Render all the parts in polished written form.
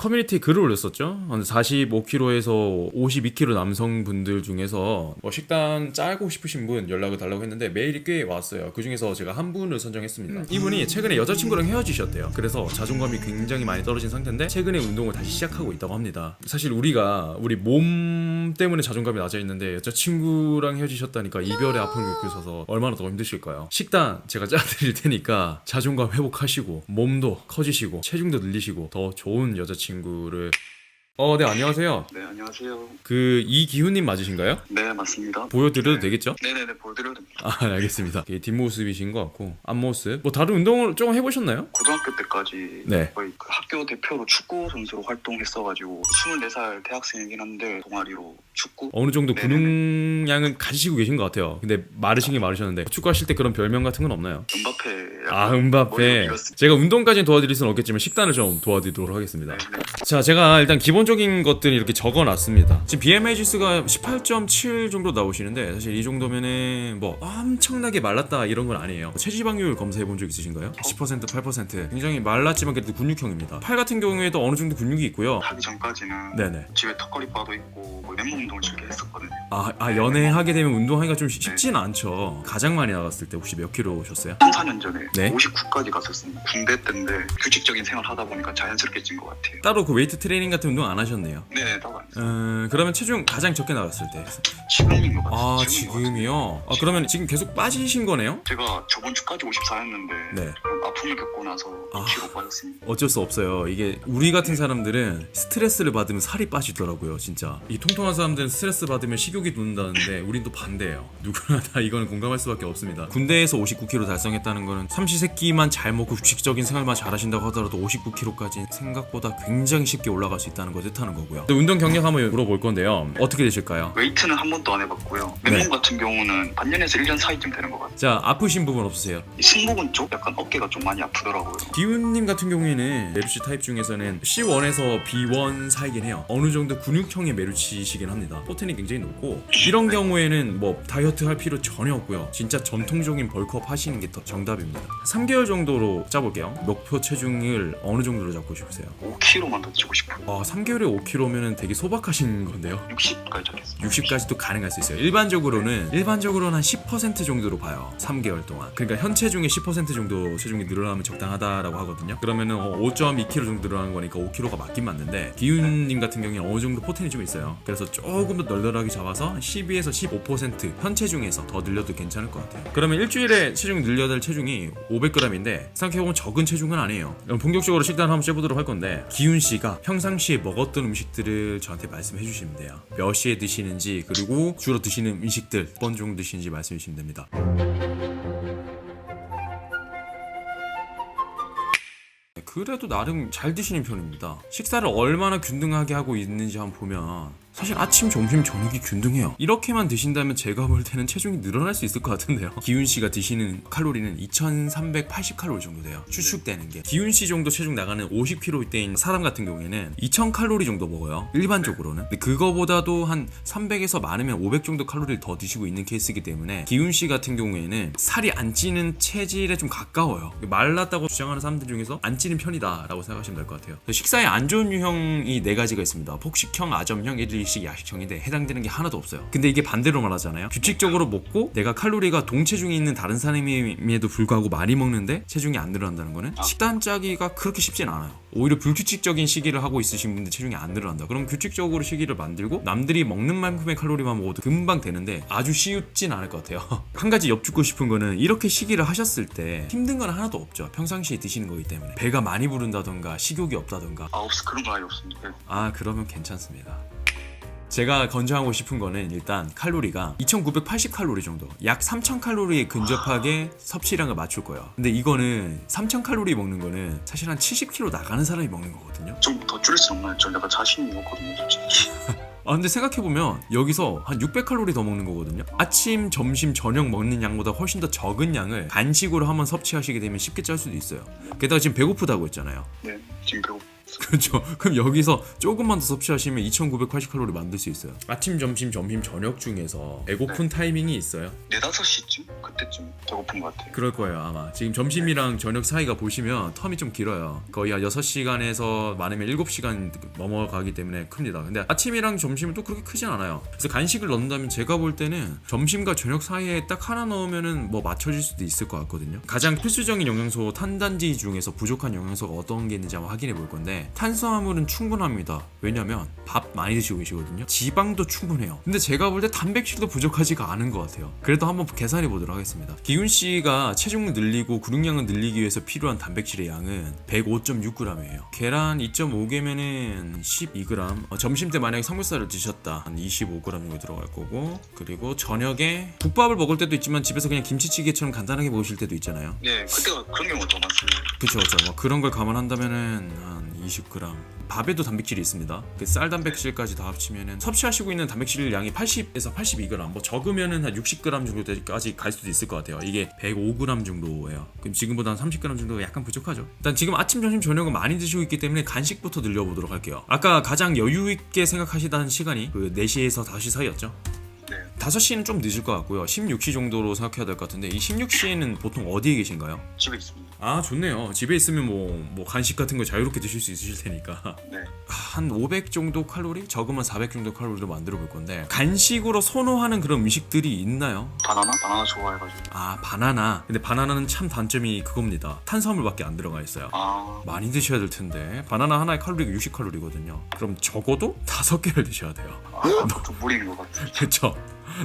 커뮤니티에 글을 올렸었죠. 45kg에서 52kg 남성분들 중에서 뭐 식단 짜고 싶으신 분 연락을 달라고 했는데 메일이 꽤 왔어요. 그 중에서 제가 한 분을 선정했습니다. 이분이 최근에 여자친구랑 헤어지셨대요. 그래서 자존감이 굉장히 많이 떨어진 상태인데 최근에 운동을 다시 시작하고 있다고 합니다. 사실 우리가 우리 몸 때문에 자존감이 낮아 있는데 여자친구랑 헤어지셨다니까 이별의 아픔을 겪으셔서 얼마나 더 힘드실까요? 식단 제가 짜드릴 테니까 자존감 회복하시고 몸도 커지시고 체중도 늘리시고 더 좋은 여자친구를 네, 안녕하세요. 네, 안녕하세요. 그 이기훈님 맞으신가요? 네, 맞습니다. 보여드려도 네. 되겠죠? 네네네, 보여드려도 됩니다. 아, 알겠습니다. 이게 뒷모습이신 것 같고 앞모습 뭐 다른 운동을 조금 해보셨나요? 고등학교 때까지 네. 거의 그 학교 대표로 축구 선수로 활동했어가지고 24살 대학생이긴 한데 동아리로 축구 어느 정도 네네네. 근육량은 가지시고 계신 것 같아요. 근데 마르신 게 마르셨는데 축구하실 때 그런 별명 같은 건 없나요? 은바페 아, 은바페. 제가 운동까지는 도와드릴 수는 없겠지만 식단을 좀 도와드리도록 하겠습니다. 자, 제가 일단 기본적인 것들 이렇게 적어놨습니다. 지금 BMI 지수가 18.7 정도 나오시는데 사실 이 정도면은 뭐 엄청나게 말랐다 이런 건 아니에요. 체지방률 검사해 본 적 있으신가요? 10% 8% 굉장히 말랐지만 그래도 근육형입니다. 팔 같은 경우에도 어느 정도 근육이 있고요. 하기 전까지는 네네. 집에 턱걸이 바도 있고 뭐 맨몸 운동을 즐겨 했었거든요. 연애하게 되면 운동하기가 좀 쉽지는 않죠. 가장 많이 나갔을 때 혹시 몇 킬로 오셨어요? 3-4년 전에 네? 59까지 갔었습니다. 군대 때인데 규칙적인 생활 하다 보니까 자연스럽게 찐 것 같아요. 따로 그 웨이트 트레이닝 같은 운동 안 하셨네요. 네네, 따로 안 했어요. 그러면 체중 가장 적게 나갔을 때. 지금인 것 같아요. 아, 지금인 것 같아요. 지금이요? 그러면 지금 계속 빠지신 거네요? 제가 저번 주까지 54였는데 네. 아픔을 겪고 나서 아. 2kg 빠졌습니다. 어쩔 수 없어요. 이게 우리 같은 사람들은 스트레스를 받으면 살이 빠지더라고요, 진짜. 이 통통한 사람들은 스트레스 받으면 식욕이 돋는다는데 우린 또 반대예요. 누구나 다 이거는 공감할 수밖에 없습니다. 군대에서 59kg 달성했다는 거는 삼시세끼만 잘 먹고 규칙적인 생활만 잘하신다고 하더라도 59kg까지 생각보다 굉장히 쉽게 올라갈 수 있다는 걸 뜻하는 거고요. 운동 경력 한번 물어볼 건데요. 어떻게 되실까요? 웨이트는 한 번도 안 해봤고요. 네. 맨몸 같은 경우는 반년에서 1년 사이쯤 되는 것 같아요. 자, 아프신 부분 없으세요? 이 승모근 쪽 약간 어깨가 좀 많이 아프더라고요. 기훈님 같은 경우에는 메루치 타입 중에서는 C1에서 B1 사이긴 해요. 어느 정도 근육형의 메루치시긴 합니다. 포텐이 굉장히 높고 이런 경우에는 뭐 다이어트 할 필요 전혀 없고요. 진짜 전통적인 벌크업 하시는 게 더 정답입니다. 3개월 정도로 짜볼게요. 목표 체중을 어느 정도로 잡고 싶으세요? 5kg만 더 찌고 싶어요. 3개월에 5kg면은 되게 소박하신 건데요. 60까지 잡겠습니다. 60까지도 가능할 수 있어요. 일반적으로는 한 10% 정도로 봐요. 3개월 동안. 그러니까 현 체중의 10% 정도 체중이 늘어나면 적당하다라고 하거든요. 그러면은 5.2kg 정도 늘어나는 거니까 5kg가 맞긴 맞는데 기훈님 같은 경우에는 어느 정도 포텐이 좀 있어요. 그래서 조금 더 널널하게 잡아서 12에서 15% 현 체중에서 더 늘려도 괜찮을 것 같아요. 그러면 일주일에 체중 늘려야 될 체중이 500g인데 생각해보면 적은 체중은 아니에요. 그럼 본격적으로 식단을 한번 째보도록 할 건데 기훈씨가 평상시에 먹었던 음식들을 저한테 말씀해 주시면 돼요. 몇 시에 드시는지 그리고 주로 드시는 음식들 몇 번 정도 드시는지 말씀해 주시면 됩니다. 그래도 나름 잘 드시는 편입니다. 식사를 얼마나 균등하게 하고 있는지 한번 보면 사실 아침, 점심, 저녁이 균등해요. 이렇게만 드신다면 제가 볼 때는 체중이 늘어날 수 있을 것 같은데요. 기훈씨가 드시는 칼로리는 2380칼로리 정도 돼요. 추측되는 게. 기훈씨 정도 체중 나가는 50kg대인 사람 같은 경우에는 2000칼로리 정도 먹어요. 일반적으로는. 근데 그거보다도 한 300에서 많으면 500 정도 칼로리를 더 드시고 있는 케이스이기 때문에 기훈씨 같은 경우에는 살이 안 찌는 체질에 좀 가까워요. 말랐다고 주장하는 사람들 중에서 안 찌는 편이다 라고 생각하시면 될 것 같아요. 식사에 안 좋은 유형이 4가지가 있습니다. 폭식형, 아점형, 일일식, 야식형인데 해당되는 게 하나도 없어요. 근데 이게 반대로 말하잖아요. 규칙적으로 먹고 내가 칼로리가 동체중이 있는 다른 사람임에도 불구하고 많이 먹는데 체중이 안 늘어난다는 거는 식단 짜기가 그렇게 쉽진 않아요. 오히려 불규칙적인 시기를 하고 있으신 분들 체중이 안 늘어난다. 그럼 규칙적으로 시기를 만들고 남들이 먹는 만큼의 칼로리만 먹어도 금방 되는데 아주 쉽진 않을 것 같아요. 한 가지 엿죽고 싶은 거는 이렇게 시기를 하셨을 때 힘든 건 하나도 없죠. 평상시에 드시는 거기 때문에 배가 많이 부른다던가 식욕이 없다던가 그런 거 아예 없습니다. 그러면 괜찮습니다. 제가 권장하고 싶은 거는 일단 칼로리가 2980칼로리 정도, 약 3000칼로리에 근접하게 섭취량을 맞출 거예요. 근데 이거는 3000칼로리 먹는 거는 사실 한 70kg 나가는 사람이 먹는 거거든요. 좀 더 줄일 수 없나요? 저 약간 자신이 없거든요, 솔직히. 근데 생각해보면 여기서 한 600칼로리 더 먹는 거거든요. 아침, 점심, 저녁 먹는 양보다 훨씬 더 적은 양을 간식으로 한번 섭취하시게 되면 쉽게 짤 수도 있어요. 게다가 지금 배고프다고 했잖아요. 네, 지금 배고. 그렇죠. 그럼 여기서 조금만 더 섭취하시면 2980칼로리 만들 수 있어요. 아침, 점심, 저녁 중에서 배고픈 타이밍이 있어요. 4, 5시쯤? 그때쯤 배고픈 것 같아요. 그럴 거예요 아마. 지금 점심이랑 저녁 사이가 보시면 텀이 좀 길어요. 거의 한 6시간에서 많으면 7시간 넘어가기 때문에 큽니다. 근데 아침이랑 점심은 또 그렇게 크진 않아요. 그래서 간식을 넣는다면 제가 볼 때는 점심과 저녁 사이에 딱 하나 넣으면은 뭐 맞춰질 수도 있을 것 같거든요. 가장 필수적인 영양소 탄단지 중에서 부족한 영양소가 어떤 게 있는지 한번 확인해 볼 건데, 탄수화물은 충분합니다. 왜냐면 밥 많이 드시고 계시거든요. 지방도 충분해요. 근데 제가 볼 때 단백질도 부족하지가 않은 것 같아요. 그래도 한번 계산해 보도록 하겠습니다. 기훈 씨가 체중을 늘리고 근육량을 늘리기 위해서 필요한 단백질의 양은 105.6g이에요. 계란 2.5개면은 12g. 점심 때 만약에 삼겹살을 드셨다, 한 25g 정도 들어갈 거고, 그리고 저녁에 국밥을 먹을 때도 있지만 집에서 그냥 김치찌개처럼 간단하게 먹으실 때도 있잖아요. 네, 그때가 그런 경우가 더 많습니다. 그쵸. 뭐 그런 걸 감안한다면은 한 20g. 밥에도 단백질이 있습니다. 그 쌀 단백질까지 다 합치면은 섭취하시고 있는 단백질 양이 80에서 82g, 뭐 적으면은 한 60g 정도까지 갈 수도 있을 것 같아요. 이게 105g 정도예요. 그럼 지금보다 한 30g 정도가 약간 부족하죠. 일단 지금 아침, 점심, 저녁은 많이 드시고 있기 때문에 간식부터 늘려보도록 할게요. 아까 가장 여유 있게 생각하시던 시간이 그 4시에서 5시 사이였죠. 네, 5시는 좀 늦을 것 같고요. 16시 정도로 생각해야 될 것 같은데, 이 16시에는 보통 어디에 계신가요? 집에 있습니다. 아, 좋네요. 집에 있으면 뭐 간식 같은 거 자유롭게 드실 수 있으실 테니까. 네, 한 500 정도 칼로리? 적으면 400 정도 칼로리로 만들어 볼 건데, 간식으로 선호하는 그런 음식들이 있나요? 바나나 좋아해가지고. 아, 바나나. 근데 바나나는 참 단점이 그겁니다. 탄수화물밖에 안 들어가 있어요. 많이 드셔야 될 텐데, 바나나 하나의 칼로리가 60칼로리거든요. 그럼 적어도 5개를 드셔야 돼요. 좀 무리인 것 같아요. 그쵸?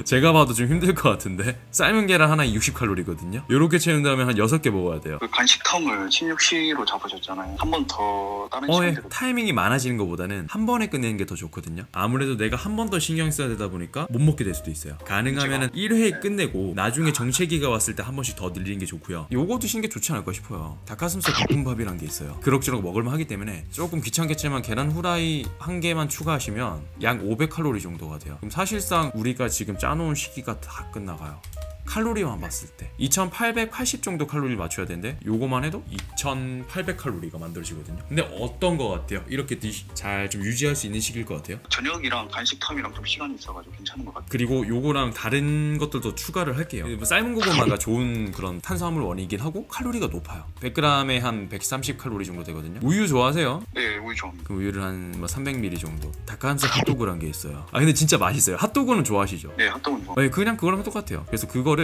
제가 봐도 좀 힘들 것 같은데, 삶은 계란 하나에 60칼로리거든요. 요렇게 채운 다음에 한 6개 먹어야 돼요. 그 간식 텀을 16시로 잡으셨잖아요. 한 번 더 다른 예. 시간대로. 타이밍이 많아지는 것보다는 한 번에 끝내는 게 더 좋거든요. 아무래도 내가 한 번 더 신경 써야 되다 보니까 못 먹게 될 수도 있어요. 가능하면은 1회 끝내고 나중에 정체기가 왔을 때 한 번씩 더 늘리는 게 좋고요. 요거 드시는 게 좋지 않을까 싶어요. 닭가슴살 볶음밥이란 게 있어요. 그럭저럭 먹을만 하기 때문에 조금 귀찮겠지만 계란 후라이 한 개만 추가하시면 약 500칼로리 정도가 돼요. 그럼 사실상 우리가 지금 짜놓은 시기가 다 끝나가요. 칼로리만 봤을 때 2880 정도 칼로리를 맞춰야 되는데, 요거만 해도 2800칼로리가 만들어지거든요. 근데 어떤 거 같아요? 이렇게 잘 좀 유지할 수 있는 시기일 것 같아요. 저녁이랑 간식 텀이랑 좀 시간이 있어가지고 괜찮은 것 같아요. 그리고 요거랑 다른 것들도 추가를 할게요. 뭐 삶은 고구마가 좋은 그런 탄수화물 원이긴 하고 칼로리가 높아요. 100g에 한 130칼로리 정도 되거든요. 우유 좋아하세요? 네, 우유 좋아합니다. 그 우유를 한 300ml 정도. 닭가슴살 핫도그란 게 있어요. 아, 근데 진짜 맛있어요. 핫도그는 좋아하시죠? 네, 핫도그는 좋아. 네, 그냥 그거랑 똑같아요. 그래서 그거를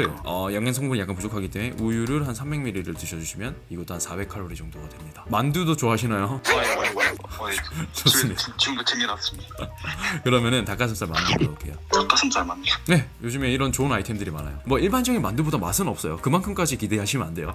영양 성분이 약간 부족하기 때문에 우유를 한 300ml를 드셔주시면 이것도 한 400칼로리 정도가 됩니다. 만두도 좋아하시나요? 좋아요. 좋습니다. 지금도 챙겨놨습니다. 그러면은 닭가슴살 만두 넣을게요. 닭가슴살 만두. 네, 요즘에 이런 좋은 아이템들이 많아요. 뭐 일반적인 만두보다 맛은 없어요. 그만큼까지 기대하시면 안 돼요.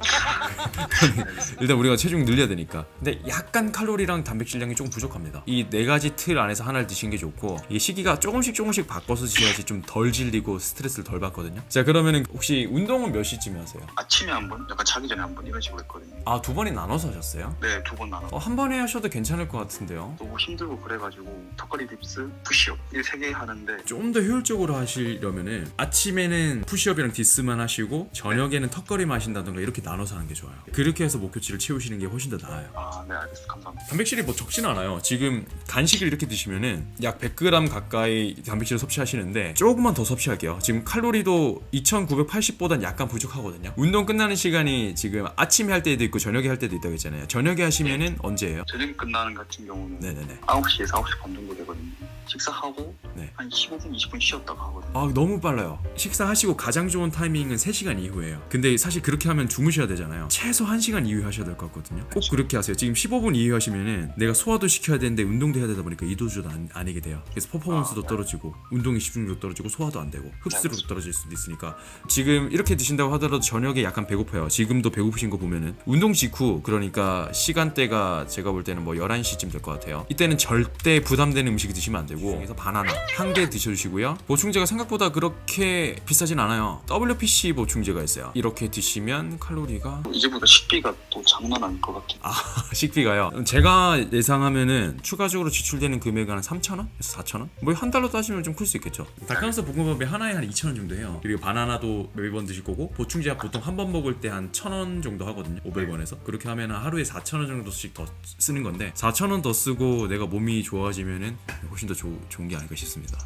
일단 우리가 체중 늘려야 되니까. 근데 약간 칼로리랑 단백질량이 조금 부족합니다. 이 4가지 틀 안에서 하나를 드시는 게 좋고, 이 시기가 조금씩 바꿔서 드셔야지 좀 덜 질리고 스트레스를 덜 받거든요. 자, 그러면은 혹시 운동은 몇 시쯤에 하세요? 아침에 한 번, 약간 자기 전에 한 번 이런 식으로 했거든요. 아, 2번이 나눠서 하셨어요? 네, 2번 나눠. 한 번에 하셔도 괜찮을 것 같은데요. 너무 힘들고 그래가지고 턱걸이 딥스, 푸시업 이 3개 하는데 좀 더 효율적으로 하시려면은 아침에는 푸시업이랑 디스만 하시고 저녁에는 턱걸이만 하신다던가 이렇게 나눠서 하는 게 좋아요. 그렇게 해서 목표치를 채우시는 게 훨씬 더 나아요. 네, 알겠습니다. 감사합니다. 단백질이 뭐 적진 않아요. 지금 간식을 이렇게 드시면은 약 100g 가까이 단백질을 섭취하시는데, 조금만 더 섭취할게요. 지금 칼로리도 2980보단 약간 부족하거든요. 운동 끝나는 시간이 지금 아침에 할 때도 있고 저녁에 할 때도 있다고 했잖아요. 저녁에 하시면은 언제예요? 저녁에 끝나는 같은 경우는 네네네. 9시에서 9시 반 정도 되거든요. 식사하고 네. 한 15분, 20분 쉬었다가 하거든요. 아, 너무 빨라요. 식사하시고 가장 좋은 타이밍은 3시간 이후예요. 근데 사실 그렇게 하면 주무셔야 되잖아요. 최소 1시간 이후에 하셔야 될 것 같거든요. 꼭 그렇게 하세요. 지금 15분 이후에 하시면은 내가 소화도 시켜야 되는데 운동도 해야 되다 보니까 이도저도 아니게 돼요. 그래서 퍼포먼스도 떨어지고 운동의 집중력도 떨어지고 소화도 안 되고 흡수력도 떨어질 수도 있으니까, 지금 이렇게 드신다고 하더라도 저녁에 약간 배고파요. 지금도 배고프신 거 보면은 운동 직후, 그러니까 시간대가 제가 볼 때는 뭐 11시쯤 될 것 같아요. 이때는 절대 부담되는 음식 드시면 안 되고, 드셔가지고 그래서 바나나 한 개 드셔주시고요. 보충제가 생각보다 그렇게 비싸진 않아요. WPC 보충제가 있어요. 이렇게 드시면 칼로리가 이제보다 식비가 또 장난 아닐 것 같아요. 식비가요. 제가 예상하면은 추가적으로 지출되는 금액은 한 3,000원에서 4,000원? 뭐 한 달로 따지면 좀 클 수 있겠죠. 닭가슴살 볶음밥이 하나에 한 2,000원 정도 해요. 그리고 바나나도 매번 드실 거고 보충제가 보통 한 번 먹을 때 한 1,000원 정도 하거든요. 500원에서. 그렇게 하면 하루에 4,000원 정도씩 더 쓰는 건데 4,000원 더 쓰고 내가 몸이 좋아지면은 훨씬 더 좋은 게 아닐까 싶습니다.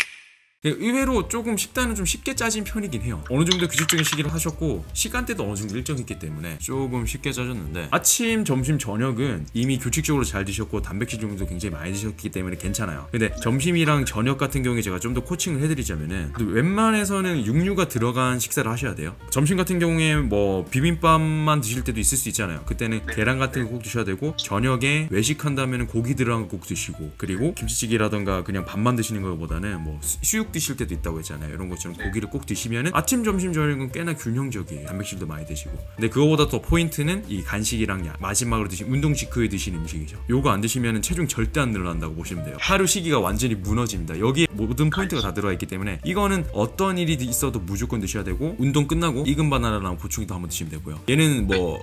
의외로 조금 식단은 좀 쉽게 짜진 편이긴 해요. 어느 정도 규칙적인 시기를 하셨고 시간대도 어느 정도 일정했기 때문에 조금 쉽게 짜졌는데 아침, 점심, 저녁은 이미 규칙적으로 잘 드셨고 단백질 종류도 굉장히 많이 드셨기 때문에 괜찮아요. 근데 점심이랑 저녁 같은 경우에 제가 좀 더 코칭을 해드리자면은 웬만해서는 육류가 들어간 식사를 하셔야 돼요. 점심 같은 경우에 뭐 비빔밥만 드실 때도 있을 수 있잖아요. 그때는 계란 같은 거 꼭 드셔야 되고 저녁에 외식한다면 고기 들어간 거 꼭 드시고 그리고 김치찌개라던가 그냥 밥만 드시는 것보다는 뭐 수육 드실 때도 있다고 했잖아요. 이런 것처럼 고기를 꼭 드시면은 아침, 점심, 저녁은 꽤나 균형적이에요. 단백질도 많이 드시고. 근데 그거보다 더 포인트는 이 간식이랑 마지막으로 드신 운동 직후에 드시는 음식이죠. 요거 안 드시면은 체중 절대 안 늘어난다고 보시면 돼요. 하루 시기가 완전히 무너집니다. 여기에 모든 포인트가 다 들어가 있기 때문에 이거는 어떤 일이 있어도 무조건 드셔야 되고 운동 끝나고 익은 바나나랑 보충기도 한번 드시면 되고요. 얘는 뭐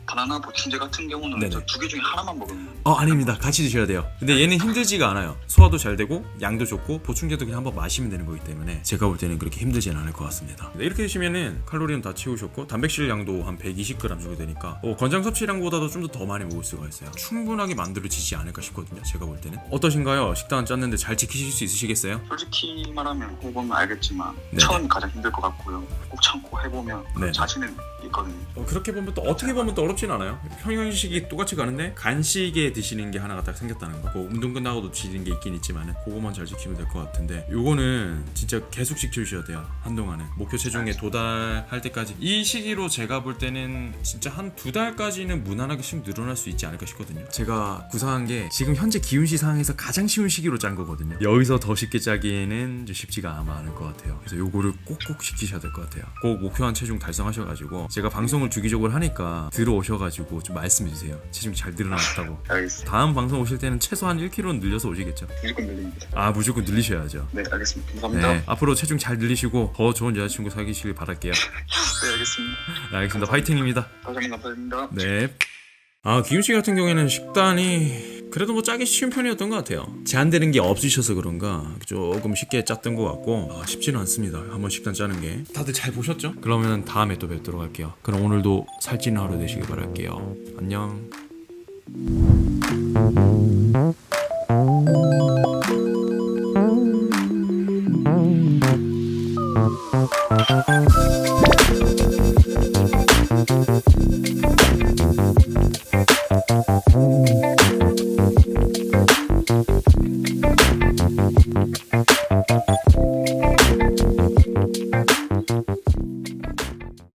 바나나 보충제 같은 경우는 네네. 저 2개 중에 하나만 먹으면 아닙니다. 같이 드셔야 돼요. 근데 얘는 힘들지가 않아요. 소화도 잘 되고 양도 좋고 보충제도 그냥 한번 마시면 되는 거기 때문에 제가 볼 때는 그렇게 힘들지는 않을 것 같습니다. 이렇게 드시면은 칼로리는 다 채우셨고 단백질 양도 한 120g 정도 되니까 권장 섭취량보다도 좀 더 많이 먹을 수가 있어요. 충분하게 만들어지지 않을까 싶거든요. 제가 볼 때는. 어떠신가요? 식단 짰는데 잘 지키실 수 있으시겠어요? 솔직히 말하면 해보면 알겠지만 네네. 처음이 가장 힘들 것 같고요. 꼭 참고 해보면 네네. 자신은 있거든요. 그렇게 보면 또 어떻게 보면 또 어렵진 않아요. 평형식이 똑같이 가는데 간식에 드시는 게 하나가 딱 생겼다는 거. 운동 끝나고도 드시는 게 있긴 있지만은 그거만 잘 지키면 될 것 같은데 요거는 진짜 계속 지켜주셔야 돼요. 한동안은 목표 체중에 도달할 때까지. 이 시기로 제가 볼 때는 진짜 한 2달까지는 무난하게 씩 늘어날 수 있지 않을까 싶거든요. 제가 구상한 게 지금 현재 기훈시 상황에서 가장 쉬운 시기로 짠 거거든요. 여기서 더 쉽게 짜기에는 좀 쉽지가 아마 않을 것 같아요. 그래서 요거를 꼭꼭 지키셔야 될 것 같아요. 꼭 목표한 체중 달성하셔가지고 제가 방송을 주기적으로 하니까 들어오셔가지고 좀 말씀해주세요. 체중 잘 늘어났다고. 알겠습니다. 다음 방송 오실 때는 최소한 1kg는 늘려서 오시겠죠? 무조건 늘립니다. 무조건 늘리셔야죠. 네, 알겠습니다. 감사합니다. 네, 앞으로 체중 잘 늘리시고 더 좋은 여자친구 사귀시길 바랄게요. 네, 알겠습니다. 네, 알겠습니다. 파이팅입니다. 다시 한번 감사드립니다. 네. 기훈씨 같은 경우에는 식단이 그래도 뭐 짜기 쉬운 편이었던 것 같아요. 제한되는 게 없으셔서 그런가 조금 쉽게 짰던 것 같고 쉽지는 않습니다. 한번 식단 짜는 게. 다들 잘 보셨죠? 그러면 다음에 또 뵙도록 할게요. 그럼 오늘도 살찌는 하루 되시길 바랄게요. 안녕.